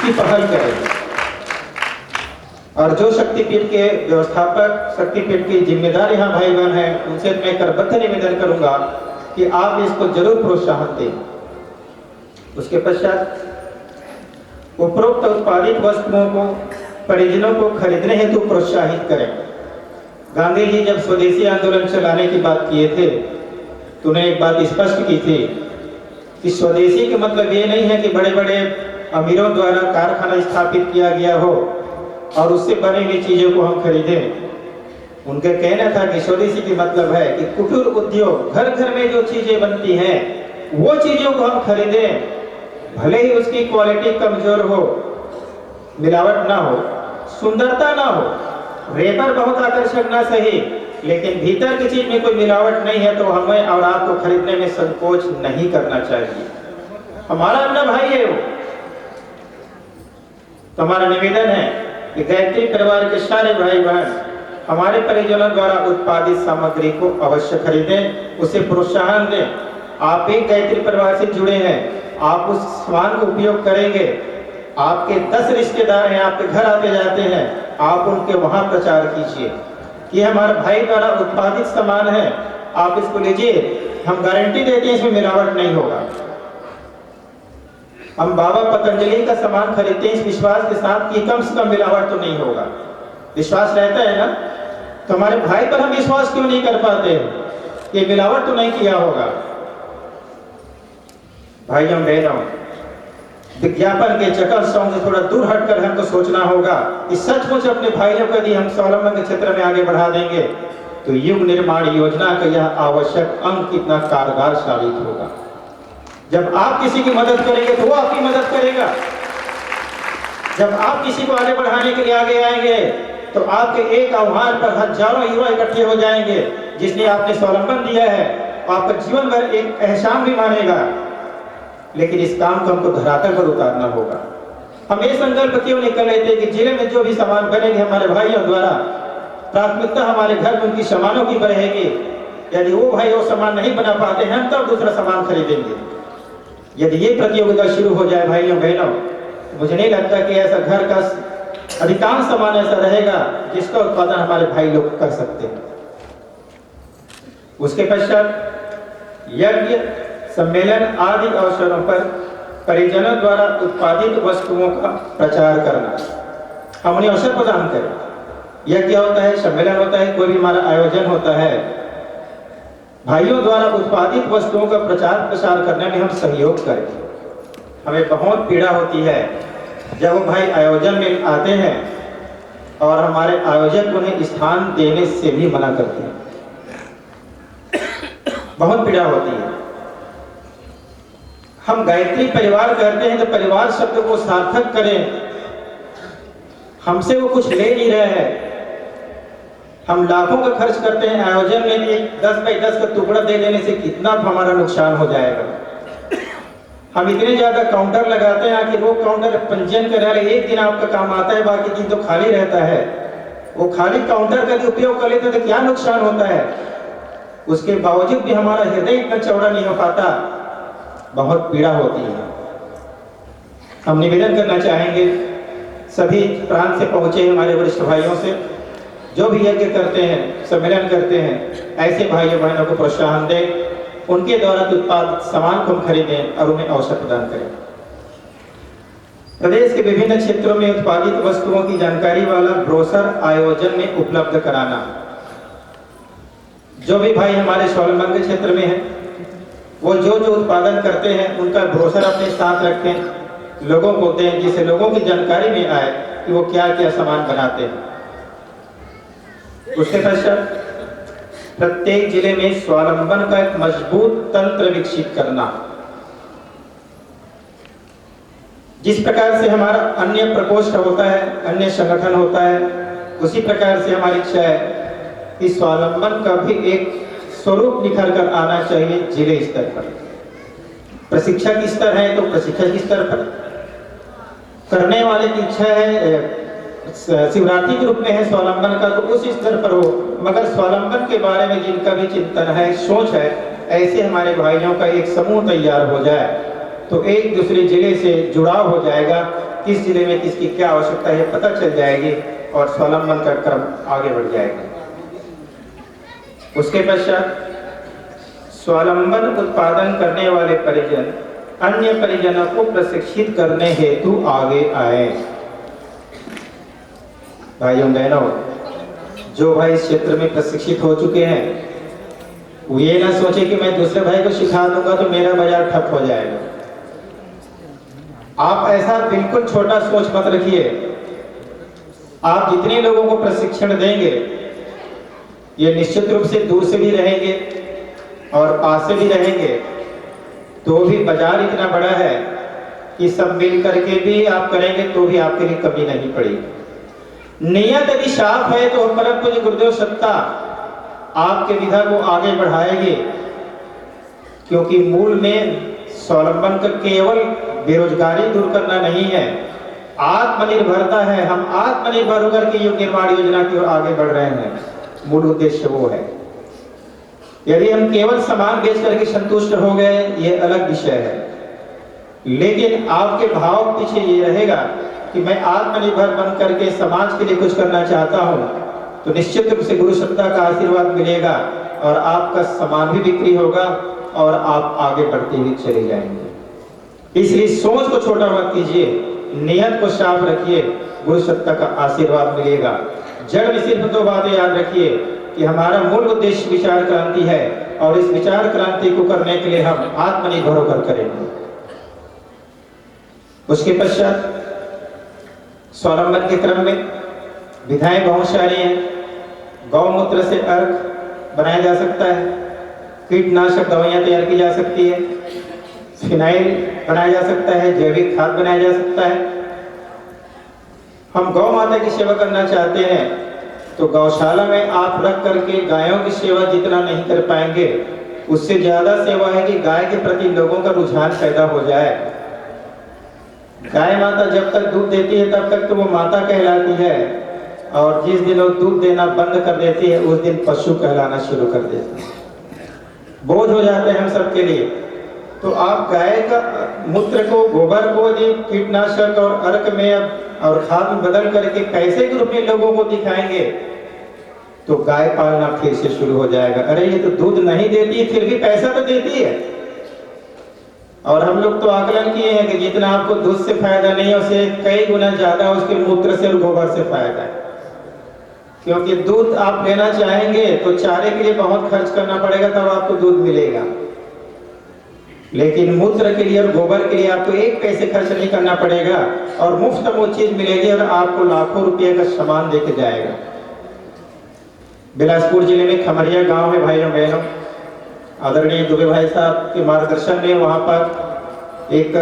इसकी पहल करें। और जो शक्तिपीठ के व्यवस्थापक, शक्तिपीठ के जिम्मेदार यहाँ भाई बहन हैं, उनसे मैं करबद्ध निवेदन करूंगा कि आप इसको जरूर प्रोत्साहन दें। उसके पश्चात उपरोक्त उत्पादित वस्तुओं को परिजनों को खरीदने हेतु प्रोत्साहित करें। गांधी जी जब स्वदेशी आंदोलन चलाने की बात किए थे तो उन्होंने एक बात स्पष्ट की थी कि स्वदेशी का मतलब ये नहीं है कि बड़े बड़े अमीरों द्वारा कारखाना स्थापित किया गया हो और उससे बनी हुई चीजों को हम खरीदें। उनका कहना था कि स्वदेशी की मतलब है कि कुटीर उद्योग, घर घर में जो चीजें बनती हैं वो चीजों को हम खरीदें, भले ही उसकी क्वालिटी कमजोर हो, मिलावट ना हो, सुंदरता ना हो, रेपर बहुत आकर्षक ना सही, लेकिन भीतर की चीज में कोई मिलावट नहीं है तो हमें और आपको खरीदने में संकोच नहीं करना चाहिए। हमारा अपना भाई है वो। तो हमारा निवेदन है कि गायत्री परिवार के सारे भाई बहन हमारे परिजनों द्वारा उत्पादित सामग्री को अवश्य खरीदें, उसे प्रोत्साहन दें। आप एक गायत्री परिवार से जुड़े हैं, आप उस सामान का उपयोग करेंगे। आपके 10 रिश्तेदार हैं, आपके घर आते जाते हैं, आप उनके वहां प्रचार कीजिए कि हमारे भाई द्वारा उत्पादित सामान है, आप इसको लीजिए, हम गारंटी देते हैं इसमें मिलावट नहीं होगा। हम बाबा पतंजलि का सामान खरीदते हैं इस विश्वास के साथ कि कम से कम मिलावट तो नहीं होगा। विश्वास रहता है ना, तो हमारे भाई पर हम विश्वास क्यों नहीं कर पाते कि मिलावट तो नहीं किया होगा। भाइयों बहनों, विज्ञापन के चक्कर से थोड़ा दूर हटकर हमको सोचना होगा कि सचमुच अपने भाइयों को यदि हम स्वावलंबन के क्षेत्र में आगे बढ़ा देंगे तो युग निर्माण योजना का यह आवश्यक अंग कितना कारगर साबित होगा। जब आप किसी की मदद करेंगे तो वो आपकी मदद करेगा। जब आप किसी को आगे बढ़ाने के लिए आगे आएंगे तो आपके एक आह्वान पर हजारों युवा इकट्ठे हो जाएंगे। जिसने आपने स्वावलंबन दिया है आपका जीवन भर एक एहसान भी मानेगा। लेकिन इस काम को हमको धरातल पर उतारना होगा। हम ये संकल्प क्यों नहीं कर लेते कि जिले में जो भी सामान बनेंगे हमारे भाइयों द्वारा, प्राथमिकता हमारे घर में उनकी सामानों की रहेगी। यदि वो भाई वो सामान नहीं बना पाते हैं हम तब दूसरा सामान खरीदेंगे। यदि ये प्रतियोगिता शुरू हो जाए भाइयों बहनों, मुझे नहीं लगता कि ऐसा घर का अधिकांश सामान ऐसा रहेगा जिसका उत्पादन हमारे भाई लोग कर सकते हैं। उसके पश्चात यज्ञ, सम्मेलन आदि अवसरों पर परिजनों द्वारा उत्पादित वस्तुओं का प्रचार करना, हम उन्हें अवसर प्रदान करें। यह क्या होता है, सम्मेलन होता है, कोई भी हमारा आयोजन होता है, भाइयों द्वारा उत्पादित वस्तुओं का प्रचार प्रसार करने में हम सहयोग करें। हमें बहुत पीड़ा होती है जब वो भाई आयोजन में आते हैं और हमारे आयोजक उन्हें स्थान देने से भी मना करते हैं। बहुत पीड़ा होती है। हम गायत्री परिवार कहते हैं तो परिवार शब्द को सार्थक करें। हमसे वो कुछ ले नहीं रहे हैं। हम लाखों का खर्च करते हैं आयोजन में, एक 10 बाई 10 का टुकड़ा दे देने से कितना हमारा नुकसान हो जाएगा। हम इतने ज्यादा काउंटर लगाते हैं कि वो काउंटर पंजीयन कर रहे, एक दिन आपका काम आता है, बाकी दिन तो खाली रहता है। वो खाली काउंटर का उपयोग कर लेते तो क्या नुकसान होता है। उसके बावजूद भी हमारा हृदय इतना चौड़ा नहीं हो पाता, बहुत पीड़ा होती है। हम निवेदन करना चाहेंगे सभी प्रांत से पहुंचे हमारे वरिष्ठ भाइयों से, जो भी यज्ञ करते हैं, सम्मेलन करते हैं, ऐसे भाइयों बहनों को प्रोत्साहन दें, उनके द्वारा उत्पादित सामान को हम खरीदें और उन्हें अवसर प्रदान करें। प्रदेश के विभिन्न क्षेत्रों में उत्पादित वस्तुओं की जानकारी वाला ब्रोशर आयोजन में उपलब्ध कराना। जो भी भाई हमारे स्वावलंबन के क्षेत्र में हैं, वो जो जो उत्पादन करते हैं उनका ब्रोशर अपने साथ रखें, लोगों को दें, जिससे लोगों की जानकारी में आए कि वो क्या क्या सामान बनाते हैं। उसके पश्चात प्रत्येक जिले में स्वावलंबन का एक मजबूत तंत्र विकसित करना। जिस प्रकार से हमारा अन्य प्रकोष्ठ होता है, अन्य संगठन होता है, उसी प्रकार से हमारी इच्छा है कि स्वावलंबन का भी एक स्वरूप निखर कर आना चाहिए जिले स्तर पर। प्रशिक्षक स्तर है तो प्रशिक्षक स्तर पर, करने वाले की इच्छा है शिवरात्रि के रूप में है स्वावलंबन का तो उस स्तर पर हो, मगर स्वावलंबन के बारे में जिनका भी चिंतन है, सोच है, ऐसे हमारे भाइयों का एक समूह तैयार हो जाए तो एक दूसरे जिले से जुड़ाव हो जाएगा किस जिले में किसकी क्या आवश्यकता है पता चल जाएगी और स्वावलंबन का क्रम आगे बढ़ जाएगा। उसके पश्चात स्वावलंबन उत्पादन करने वाले परिजन अन्य परिजनों को प्रशिक्षित करने हेतु आगे आए। भाइयों बहनों, जो भाई इस क्षेत्र में प्रशिक्षित हो चुके हैं वो ये ना सोचे कि मैं दूसरे भाई को सिखा दूंगा तो मेरा बाजार ठप हो जाएगा। आप ऐसा बिल्कुल छोटा सोच मत रखिए। आप जितने लोगों को प्रशिक्षण देंगे ये निश्चित रूप से दूर से भी रहेंगे और पास से भी रहेंगे, तो भी बाजार इतना बड़ा है कि सब मिल करके भी आप करेंगे तो भी आपके लिए कमी नहीं पड़ेगी। नियत यदि साफ है तो परम पूज्य गुरुदेव सत्ता आपके विधा को आगे बढ़ाएगी, क्योंकि मूल में स्वावलंबन का केवल बेरोजगारी दूर करना नहीं है, आत्मनिर्भरता है। हम आत्मनिर्भर होकर के युग निर्माण योजना की ओर आगे बढ़ रहे हैं। मूल उद्देश्य वो है। यदि हम केवल सामान बेच करके संतुष्ट हो गए ये अलग विषय है, लेकिन आपके भाव पीछे ये रहेगा कि मैं आत्मनिर्भर बन करके समाज के लिए कुछ करना चाहता हूं, तो निश्चित रूप से गुरु सत्ता का आशीर्वाद मिलेगा और आपका सामान भी बिक्री होगा और आप आगे बढ़ते हुए चले जाएंगे। इसलिए सोच को छोटा मत कीजिए, नियत को साफ रखिए, गुरु सत्ता का आशीर्वाद मिलेगा। जड़ में सिर्फ दो बातें याद रखिए कि हमारा मूल उद्देश्य विचार क्रांति है और इस विचार क्रांति को करने के लिए हम आत्मनिर्भर होकर करेंगे। उसके पश्चात स्वावलंबन के क्रम में विधाएं बहुत सारी हैं। गौमूत्र से अर्क बनाया जा सकता है, कीटनाशक दवाइयां तैयार की जा सकती है, फिनाइल बनाया जा सकता है, जैविक खाद बनाया जा सकता है। हम गौ माता की सेवा करना चाहते हैं तो गौशाला में आप रख करके गायों की सेवा जितना नहीं कर पाएंगे, उससे ज्यादा सेवा है कि गाय के प्रति लोगों का रुझान पैदा हो जाए। गाय माता जब तक दूध देती है तब तक तो वो माता कहलाती है, और जिस दिन वो दूध देना बंद कर देती है उस दिन पशु कहलाना शुरू कर देती है। बोझ हो जाते हैं हम सबके लिए। तो आप गाय का मूत्र को, गोबर को यदि कीटनाशक और अर्क में और खाद में बदल करके पैसे के रूप में लोगों को दिखाएंगे तो गाय पालना फिर से शुरू हो जाएगा। अरे ये तो दूध नहीं देती फिर भी पैसा तो देती है। और हम लोग तो आकलन किए हैं कि जितना आपको दूध से फायदा नहीं है उसे कई गुना ज्यादा उसके मूत्र से और गोबर से फायदा है। क्योंकि दूध आप लेना चाहेंगे तो चारे के लिए बहुत खर्च करना पड़ेगा तब आपको दूध मिलेगा, लेकिन मूत्र के लिए और गोबर के लिए आपको एक पैसे खर्च नहीं करना पड़ेगा और मुफ्त में वो चीज मिलेगी और आपको लाखों रुपए का सामान देके जाएगा। बिलासपुर जिले में खमरिया गांव में भाइयों बहनों, आदरणीय दुबे भाई साहब के मार्गदर्शन में वहां पर एक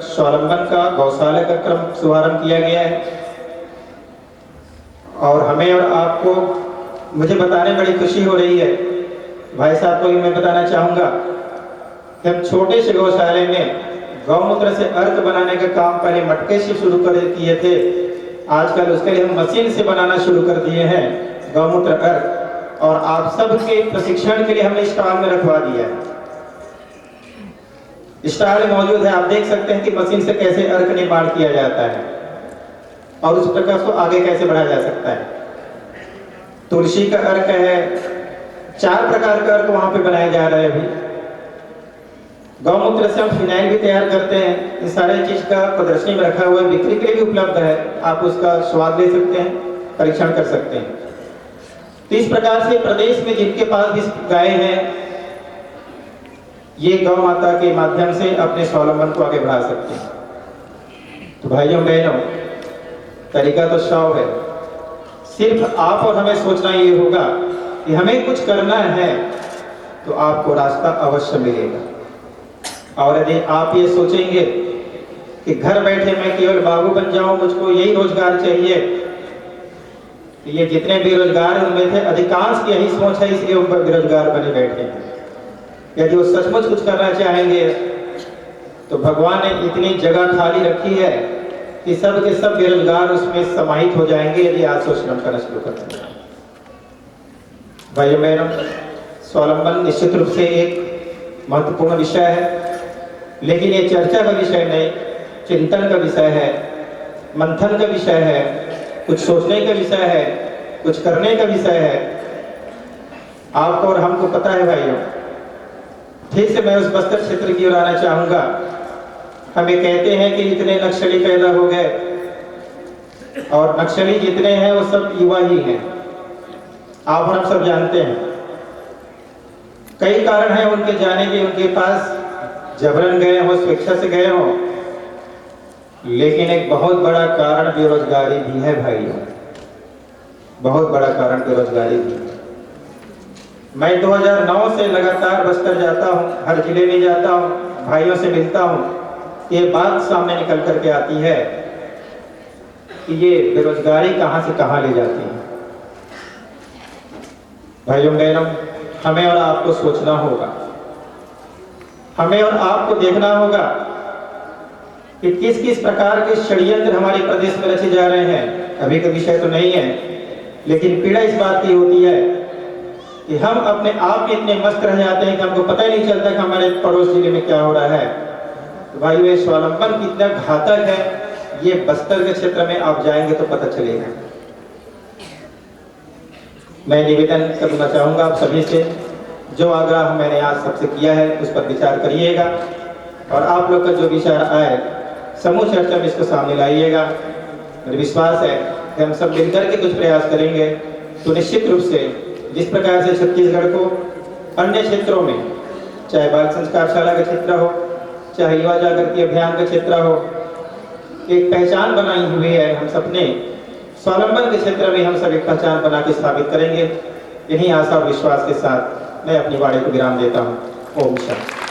स्वावलंबन का गौशाला का क्रम शुभारंभ किया गया है। और हमें और आपको मुझे बताने में बड़ी खुशी हो रही है। भाई साहब को भी मैं बताना चाहूंगा कि हम छोटे से गौशाले में गौमूत्र से अर्क बनाने का काम पहले मटके से शुरू कर किए थे, आजकल उसके लिए हम मशीन से बनाना शुरू कर दिए हैं गौमूत्र अर्क। और आप सबके प्रशिक्षण के लिए हमने स्टॉल में रखवा दिया है। स्टॉल मौजूद है, आप देख सकते हैं कि मशीन से कैसे अर्क निर्माण किया जाता है और उस प्रकार को आगे कैसे बढ़ाया जा सकता है। तुलसी का अर्क है, 4 प्रकार का अर्क वहां पे बनाया जा रहा है। अभी गौमूत्र से हम फिनाइल भी तैयार करते हैं। इस सारे चीज का प्रदर्शनी में रखा हुआ है, बिक्री के लिए भी उपलब्ध है, आप उसका स्वाद ले सकते हैं, परीक्षण कर सकते हैं। तो इस प्रकार से प्रदेश में जिनके पास भी गाय हैं ये गौ माता के माध्यम से अपने स्वावलंबन को आगे बढ़ा सकते हैं। तो भाइयों बहनों, तरीका तो 100 है, सिर्फ आप और हमें सोचना ये होगा कि हमें कुछ करना है तो आपको रास्ता अवश्य मिलेगा। और यदि आप ये सोचेंगे कि घर बैठे मैं केवल बाबू बन जाऊं, मुझको यही रोजगार चाहिए, तो ये जितने बेरोजगार उनमें थे अधिकांश की यही सोच है, इसलिए उन पर बेरोजगार बने बैठे हैं। यदि वो सचमुच कुछ करना चाहेंगे तो भगवान ने इतनी जगह खाली रखी है कि सब के सब बेरोजगार उसमें समाहित हो जाएंगे यदि आज से श्रम करना शुरू करते हैं। भाइयों बहनों, स्वावलंबन निश्चित रूप से एक महत्वपूर्ण विषय है, लेकिन ये चर्चा का विषय नहीं, चिंतन का विषय है मंथन का विषय है, कुछ सोचने का विषय है, कुछ करने का विषय है। आपको और हमको पता है भाइयों। ठीक से मैं उस बस्तर क्षेत्र की ओर आना चाहूंगा। हमें कहते हैं कि इतने नक्सली पैदा हो गए, और नक्सली जितने हैं वो सब युवा ही हैं। आप और हम सब जानते हैं। कई कारण हैं उनके जाने के, उनके पास जबरन गए हो, स्वेच्छा से गए हो, लेकिन एक बहुत बड़ा कारण बेरोजगारी भी है भाइयों, बहुत बड़ा कारण बेरोजगारी भी है। मैं 2009 से लगातार बस्तर जाता हूँ, हर जिले में जाता हूँ, भाइयों से मिलता हूँ। ये बात सामने निकल करके आती है कि ये बेरोजगारी कहाँ से कहाँ ले जाती है। भाइयों बहनों, हमें और आपको सोचना होगा, हमें और आपको देखना होगा कि किस किस प्रकार के षड्यंत्र हमारे प्रदेश में रचे जा रहे हैं। अभी का विषय तो नहीं है, लेकिन पीड़ा इस बात की होती है कि हम अपने आप में इतने मस्त रह जाते हैं कि हमको पता ही नहीं चलता कि हमारे पड़ोस जिले में क्या हो रहा है। तो भाई ये स्वावलंबन कितना घातक है, ये बस्तर के क्षेत्र में आप जाएंगे तो पता चलेगा। मैं निवेदन करना चाहूंगा आप सभी से, जो आग्रह मैंने आज सबसे किया है उस पर विचार करिएगा, और आप लोग का जो विचार आए समूह चर्चा में इसको सामने लाइएगा। मुझे विश्वास है कि हम सब मिलकर के कुछ प्रयास करेंगे तो निश्चित रूप से जिस प्रकार से छत्तीसगढ़ को अन्य क्षेत्रों में, चाहे बाल संस्कारशाला का क्षेत्र हो, चाहे युवा जागृति अभियान का क्षेत्र हो, एक पहचान बनाई हुई है। हम सबने स्वावलंबन के क्षेत्र में हम सब एक पहचान बना के स्थापित करेंगे। इन्हीं आशा और विश्वास के साथ मैं अपनी वाणी को विराम देता हूँ। ओम शांति।